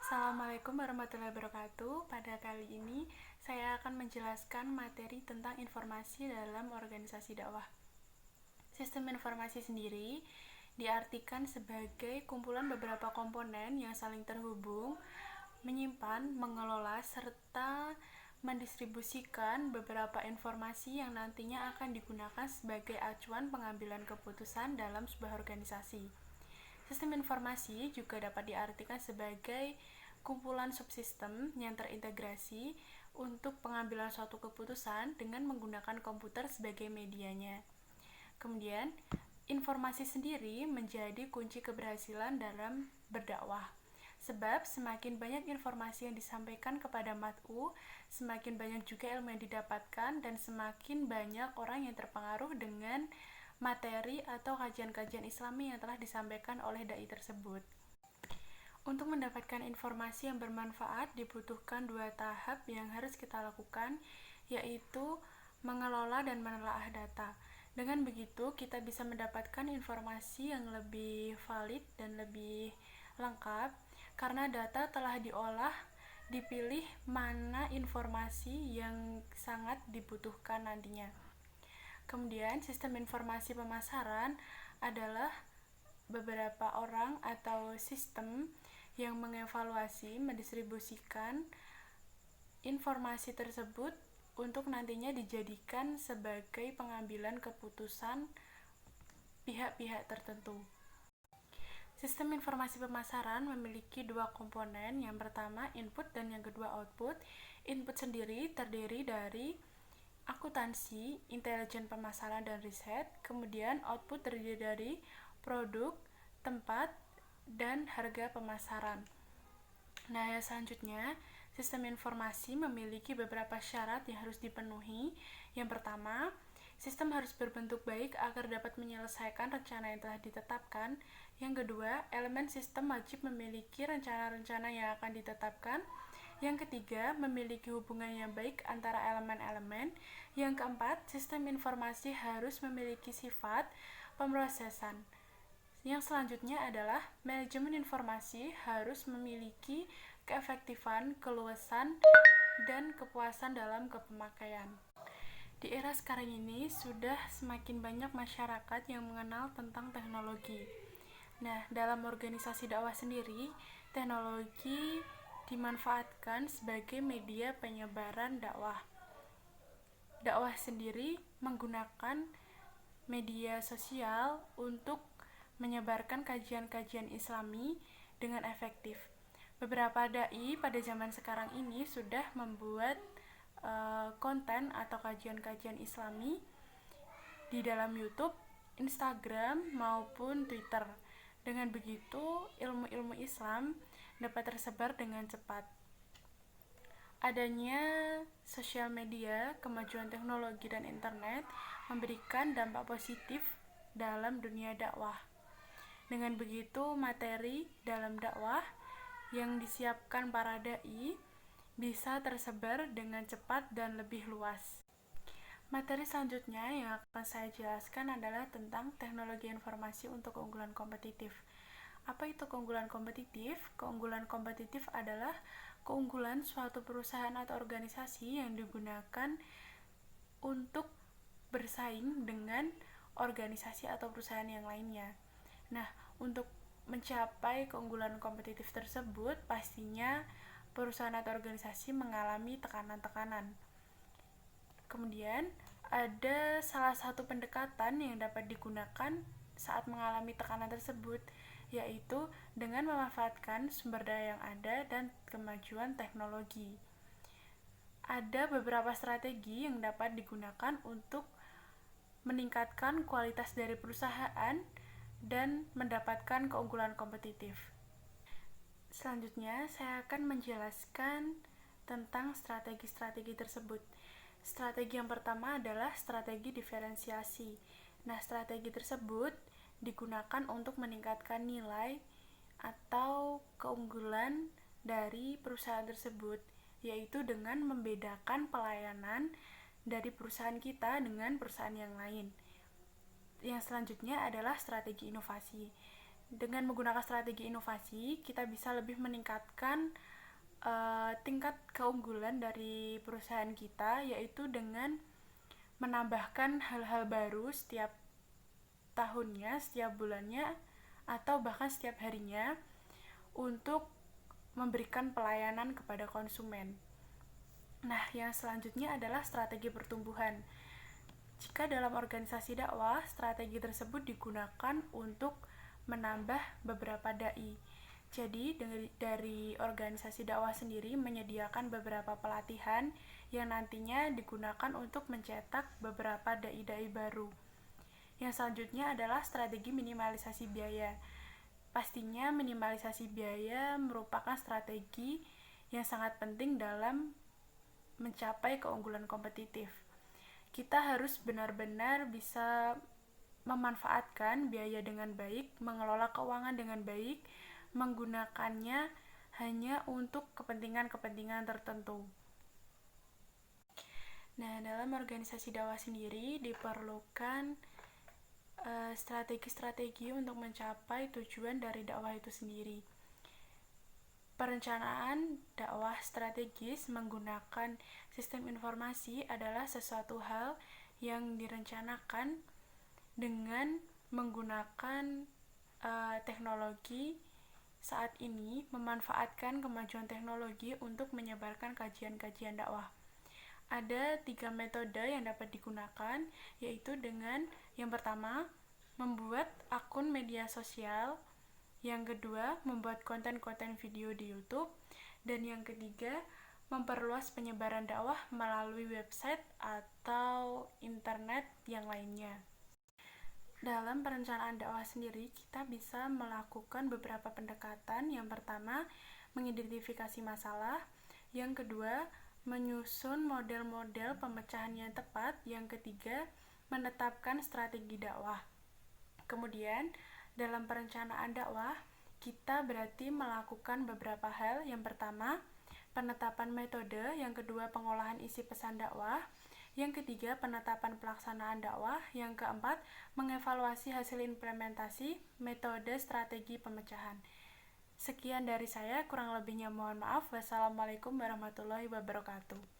Assalamualaikum warahmatullahi wabarakatuh. Pada kali ini saya akan menjelaskan materi tentang informasi dalam organisasi dakwah. Sistem informasi sendiri diartikan sebagai kumpulan beberapa komponen yang saling terhubung, menyimpan, mengelola, serta mendistribusikan beberapa informasi yang nantinya akan digunakan sebagai acuan pengambilan keputusan dalam sebuah organisasi. Sistem informasi juga dapat diartikan sebagai kumpulan subsistem yang terintegrasi untuk pengambilan suatu keputusan dengan menggunakan komputer sebagai medianya. Kemudian, informasi sendiri menjadi kunci keberhasilan dalam berdakwah. Sebab semakin banyak informasi yang disampaikan kepada mat'u, semakin banyak juga ilmu yang didapatkan dan semakin banyak orang yang terpengaruh dengan materi atau kajian-kajian Islami yang telah disampaikan oleh dai tersebut. Untuk mendapatkan informasi yang bermanfaat dibutuhkan 2 tahap yang harus kita lakukan, yaitu mengelola dan menelaah data. Dengan begitu, kita bisa mendapatkan informasi yang lebih valid dan lebih lengkap karena data telah diolah, dipilih mana informasi yang sangat dibutuhkan nantinya. Kemudian, sistem informasi pemasaran adalah beberapa orang atau sistem yang mengevaluasi, mendistribusikan informasi tersebut untuk nantinya dijadikan sebagai pengambilan keputusan pihak-pihak tertentu. Sistem informasi pemasaran memiliki 2 komponen, yang pertama input dan yang kedua output. Input sendiri terdiri dari akuntansi, intelijen pemasaran dan riset, kemudian output terdiri dari produk, tempat, dan harga pemasaran. Nah, selanjutnya, sistem informasi memiliki beberapa syarat yang harus dipenuhi. Yang pertama, sistem harus berbentuk baik agar dapat menyelesaikan rencana yang telah ditetapkan. Yang kedua, elemen sistem wajib memiliki rencana-rencana yang akan ditetapkan. Yang ketiga, memiliki hubungan yang baik antara elemen-elemen. Yang keempat, sistem informasi harus memiliki sifat pemrosesan. Yang selanjutnya adalah manajemen informasi harus memiliki keefektifan, keluasan, dan kepuasan dalam kepemakaian. Di era sekarang ini sudah semakin banyak masyarakat yang mengenal tentang teknologi. Nah, dalam organisasi dakwah sendiri, teknologi dimanfaatkan sebagai media penyebaran dakwah. Dakwah sendiri menggunakan media sosial untuk menyebarkan kajian-kajian Islami dengan efektif. Beberapa dai pada zaman sekarang ini sudah membuat konten atau kajian-kajian Islami di dalam YouTube, Instagram, maupun Twitter. Dengan begitu, ilmu-ilmu Islam dapat tersebar dengan cepat. Adanya sosial media, kemajuan teknologi dan internet memberikan dampak positif dalam dunia dakwah. Dengan begitu, materi dalam dakwah yang disiapkan para dai bisa tersebar dengan cepat dan lebih luas. Materi selanjutnya yang akan saya jelaskan adalah tentang teknologi informasi untuk keunggulan kompetitif. Apa itu keunggulan kompetitif? Keunggulan kompetitif adalah keunggulan suatu perusahaan atau organisasi yang digunakan untuk bersaing dengan organisasi atau perusahaan yang lainnya. Nah, untuk mencapai keunggulan kompetitif tersebut, pastinya perusahaan atau organisasi mengalami tekanan-tekanan. Kemudian, ada salah satu pendekatan yang dapat digunakan saat mengalami tekanan tersebut, yaitu dengan memanfaatkan sumber daya yang ada dan kemajuan teknologi. Ada beberapa strategi yang dapat digunakan untuk meningkatkan kualitas dari perusahaan dan mendapatkan keunggulan kompetitif. Selanjutnya, saya akan menjelaskan tentang strategi-strategi tersebut. Strategi yang pertama adalah strategi diferensiasi. Nah, strategi tersebut digunakan untuk meningkatkan nilai atau keunggulan dari perusahaan tersebut, yaitu dengan membedakan pelayanan dari perusahaan kita dengan perusahaan yang lain. Yang selanjutnya adalah strategi inovasi. Dengan menggunakan strategi inovasi, kita bisa lebih meningkatkan tingkat keunggulan dari perusahaan kita, yaitu dengan menambahkan hal-hal baru setiap tahunnya, setiap bulannya, atau bahkan setiap harinya untuk memberikan pelayanan kepada konsumen. Nah, yang selanjutnya adalah strategi pertumbuhan. Jika dalam organisasi dakwah, strategi tersebut digunakan untuk menambah beberapa dai. Jadi, dari organisasi dakwah sendiri menyediakan beberapa pelatihan yang nantinya digunakan untuk mencetak beberapa dai-dai baru. Yang selanjutnya adalah strategi minimalisasi biaya. Pastinya minimalisasi biaya merupakan strategi yang sangat penting dalam mencapai keunggulan kompetitif. Kita harus benar-benar bisa memanfaatkan biaya dengan baik, mengelola keuangan dengan baik, menggunakannya hanya untuk kepentingan-kepentingan tertentu. Nah, dalam organisasi dakwah sendiri diperlukan strategi-strategi untuk mencapai tujuan dari dakwah itu sendiri. Perencanaan dakwah strategis menggunakan sistem informasi adalah sesuatu hal yang direncanakan dengan menggunakan teknologi saat ini, memanfaatkan kemajuan teknologi untuk menyebarkan kajian-kajian dakwah. Ada 3 metode yang dapat digunakan, yaitu dengan yang pertama, membuat akun media sosial, yang kedua, membuat konten-konten video di YouTube, dan yang ketiga, memperluas penyebaran dakwah melalui website atau internet yang lainnya. Dalam perencanaan dakwah sendiri, kita bisa melakukan beberapa pendekatan. Yang pertama, mengidentifikasi masalah. Yang kedua, menyusun model-model pemecahan yang tepat. Yang ketiga, menetapkan strategi dakwah. Kemudian, dalam perencanaan dakwah, kita berarti melakukan beberapa hal. Yang pertama, penetapan metode. Yang kedua, pengolahan isi pesan dakwah. Yang ketiga, penetapan pelaksanaan dakwah. Yang keempat, mengevaluasi hasil implementasi metode strategi pemecahan. Sekian dari saya, kurang lebihnya mohon maaf. Wassalamualaikum warahmatullahi wabarakatuh.